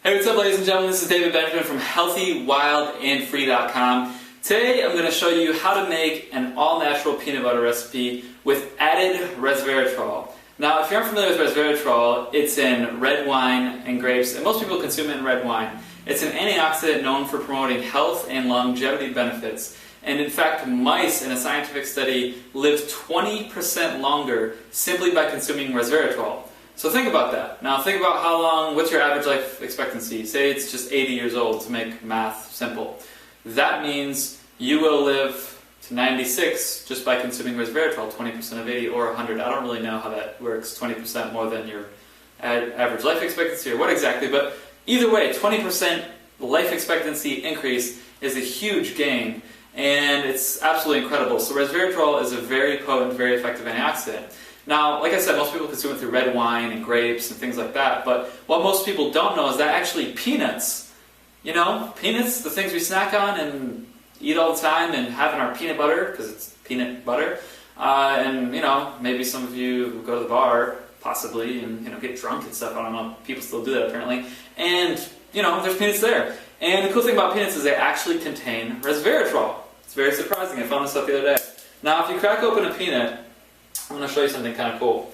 Hey, what's up, ladies and gentlemen? This is David Benjamin from HealthyWildAndFree.com. Today I'm going to show you how to make an all-natural peanut butter recipe with added resveratrol. Now, if you're unfamiliar with resveratrol, it's in red wine and grapes, and most people consume it in red wine. It's an antioxidant known for promoting health and longevity benefits. And in fact, mice in a scientific study lived 20% longer simply by consuming resveratrol. So think about that. Now think about how long, what's your average life expectancy? Say it's just 80 years old to make math simple. That means you will live to 96 just by consuming resveratrol, 20% of 80 or 100. I don't really know how that works, 20% more than your average life expectancy or what exactly, but either way, 20% life expectancy increase is a huge gain, and it's absolutely incredible. So resveratrol is a very potent, very effective antioxidant. Now, like I said, most people consume it through red wine and grapes and things like that, but what most people don't know is that actually peanuts, peanuts, the things we snack on and eat all the time and have in our peanut butter, because it's peanut butter, and maybe some of you go to the bar, possibly, and get drunk and stuff. I don't know, people still do that apparently, and there's peanuts there. And the cool thing about peanuts is they actually contain resveratrol. It's very surprising. I found this out the other day. Now, if you crack open a peanut, I'm going to show you something kind of cool.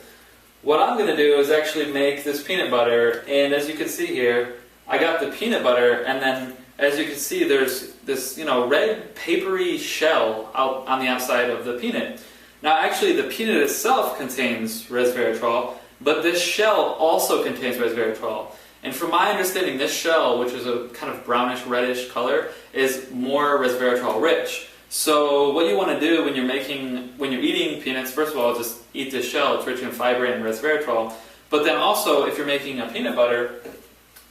What I'm going to do is actually make this peanut butter, and as you can see here, I got the peanut butter, and then as you can see there's this red papery shell out on the outside of the peanut. Now actually the peanut itself contains resveratrol, but this shell also contains resveratrol. And from my understanding, this shell, which is a kind of brownish reddish color, is more resveratrol rich. So what you want to do when you're eating peanuts, first of all, just eat the shell. It's rich in fiber and resveratrol. But then also, if you're making a peanut butter,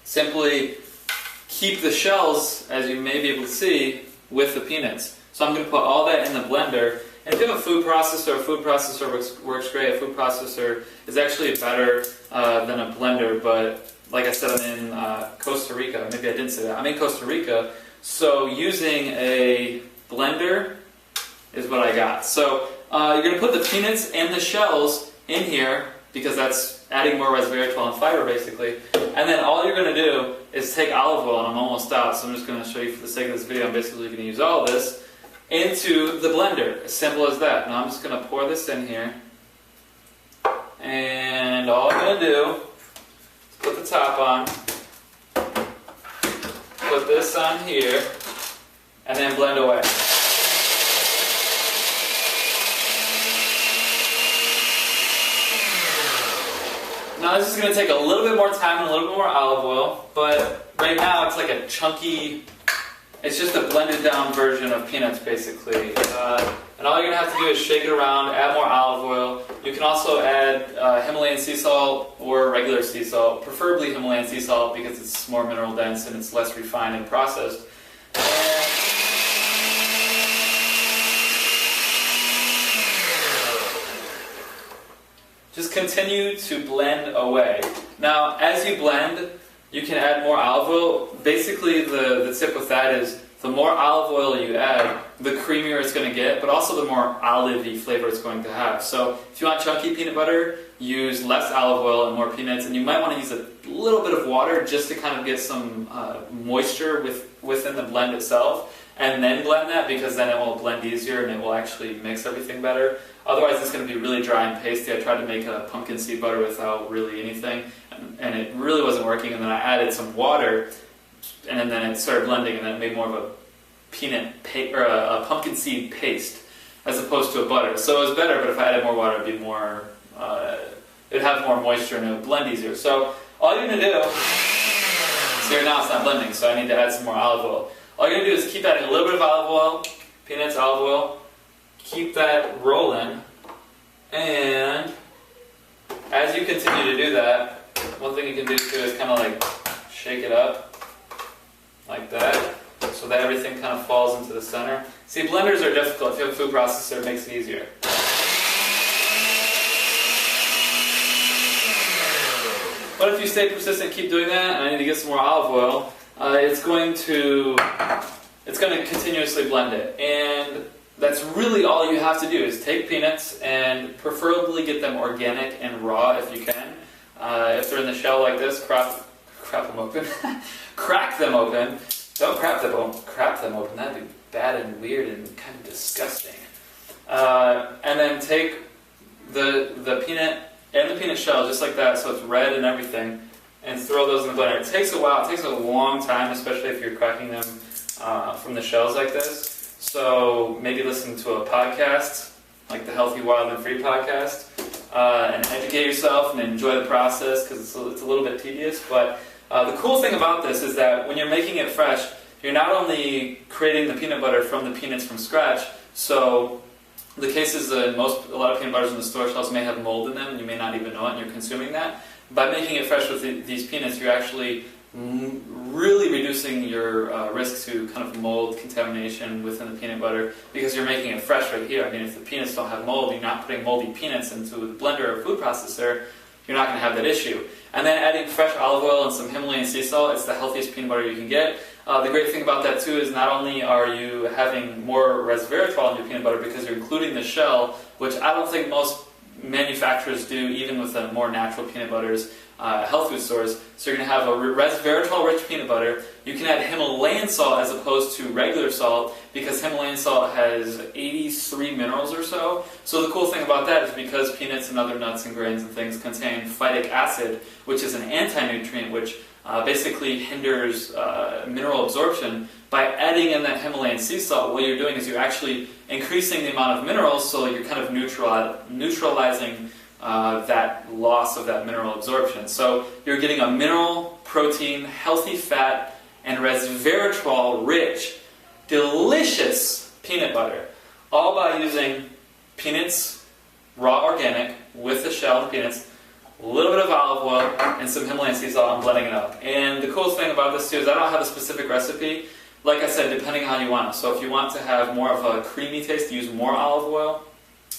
simply keep the shells, as you may be able to see, with the peanuts. So I'm going to put all that in the blender. And if you have a food processor works great. A food processor is actually better than a blender. But like I said, I'm in Costa Rica. Maybe I didn't say that. I'm in Costa Rica, so using a blender is what I got. So you're going to put the peanuts and the shells in here because that's adding more resveratrol and fiber basically. And then all you're going to do is take olive oil, and I'm almost out, so I'm just going to show you for the sake of this video. I'm basically going to use all of this into the blender. As simple as that. Now I'm just going to pour this in here, and all I'm going to do is put the top on, put this on here, and then blend away. Now this is going to take a little bit more time and a little bit more olive oil, but right now it's like a chunky, it's just a blended down version of peanuts basically. And all you're going to have to do is shake it around, add more olive oil. You can also add Himalayan sea salt or regular sea salt, preferably Himalayan sea salt because it's more mineral dense and it's less refined and processed. Just continue to blend away. Now, as you blend, you can add more olive oil. Basically, the tip with that is the more olive oil you add, the creamier it's going to get, but also the more olive-y flavor it's going to have. So if you want chunky peanut butter, use less olive oil and more peanuts, and you might want to use a little bit of water just to kind of get some moisture within the blend itself, and then blend that, because then it will blend easier and it will actually mix everything better. Otherwise it's going to be really dry and pasty. I tried to make a pumpkin seed butter without really anything, and it really wasn't working, and then I added some water, and then it started blending, and then it made more of a a pumpkin seed paste as opposed to a butter. So it was better, but if I added more water, it'd be more, it'd have more moisture and it would blend easier. So all you're going to do, see here now it's not blending, so I need to add some more olive oil. All you're going to do is keep adding a little bit of olive oil, peanuts, olive oil, keep that rolling, and as you continue to do that, one thing you can do too is kind of like shake it up like that, so that everything kind of falls into the center. See, blenders are difficult. If you have a food processor, it makes it easier. But if you stay persistent, keep doing that, and I need to get some more olive oil, it's going to continuously blend it. And that's really all you have to do, is take peanuts and preferably get them organic and raw if you can. If they're in the shell like this, crap them open. Crack them open. Don't crap them open. That'd be bad and weird and kind of disgusting. And then take the peanut and the peanut shell just like that, so it's red and everything, and throw those in the blender. It takes a while. It takes a long time, especially if you're cracking them from the shells like this. So maybe listen to a podcast, like the Healthy, Wild, and Free podcast, and educate yourself and enjoy the process, because it's a little bit tedious. But the cool thing about this is that when you're making it fresh, you're not only creating the peanut butter from the peanuts from scratch, so the cases a lot of peanut butters in the store shelves may have mold in them, and you may not even know it, and you're consuming that. By making it fresh with these peanuts, you're actually really reducing your risk to kind of mold contamination within the peanut butter, because you're making it fresh right here. I mean, if the peanuts don't have mold, you're not putting moldy peanuts into the blender or food processor, you're not going to have that issue. And then adding fresh olive oil and some Himalayan sea salt, it's the healthiest peanut butter you can get. The great thing about that too is not only are you having more resveratrol in your peanut butter because you're including the shell, which I don't think most manufacturers do, even with the more natural peanut butters, health food stores. So you're going to have a resveratrol-rich peanut butter. You can add Himalayan salt as opposed to regular salt, because Himalayan salt has 83 minerals or so. So the cool thing about that is because peanuts and other nuts and grains and things contain phytic acid, which is an anti-nutrient, which basically hinders mineral absorption. By adding in that Himalayan sea salt, what you're doing is you're actually increasing the amount of minerals, so you're kind of neutralizing that loss of that mineral absorption. So you're getting a mineral, protein, healthy fat, and resveratrol-rich, delicious peanut butter, all by using peanuts, raw organic, with the shell and peanuts, a little bit of olive oil, and some Himalayan sea salt, and blending it up. And the coolest thing about this too is I don't have a specific recipe. Like I said, depending on how you want it. So if you want to have more of a creamy taste, use more olive oil.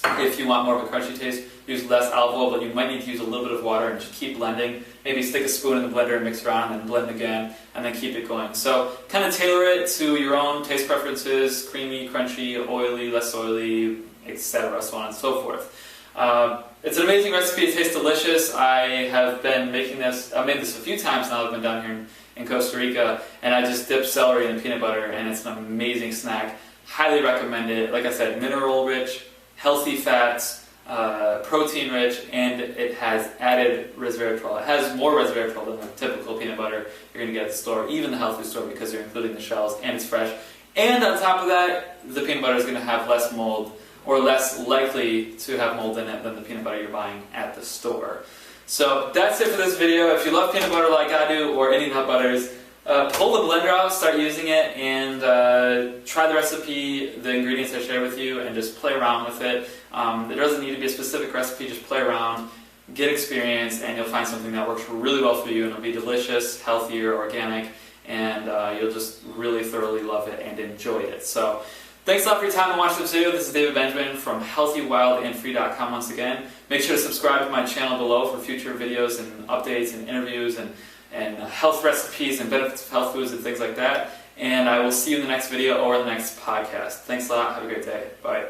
If you want more of a crunchy taste, use less olive oil, but you might need to use a little bit of water and just keep blending. Maybe stick a spoon in the blender and mix around, and then blend again, and then keep it going. So kind of tailor it to your own taste preferences: creamy, crunchy, oily, less oily, etc., so on and so forth. It's an amazing recipe. It tastes delicious. I have been making this. I've made this a few times now. I've been down here in Costa Rica, and I just dip celery in peanut butter, and it's an amazing snack. Highly recommend it. Like I said, mineral-rich, healthy fats, protein-rich, and it has added resveratrol. It has more resveratrol than the typical peanut butter you're going to get at the store, even the health food store, because you're including the shells, and it's fresh. And on top of that, the peanut butter is going to have less mold, or less likely to have mold in it than the peanut butter you're buying at the store. So that's it for this video. If you love peanut butter like I do, or any nut butters, pull the blender out, start using it, and try the recipe, the ingredients I share with you, and just play around with it. There doesn't need to be a specific recipe, just play around, get experience, and you'll find something that works really well for you, and it'll be delicious, healthier, organic, and you'll just really thoroughly love it and enjoy it. So thanks a lot for your time and watching this video. This is David Benjamin from HealthyWildAndFree.com once again. Make sure to subscribe to my channel below for future videos and updates and interviews and health recipes and benefits of health foods and things like that. And I will see you in the next video or the next podcast. Thanks a lot. Have a great day. Bye.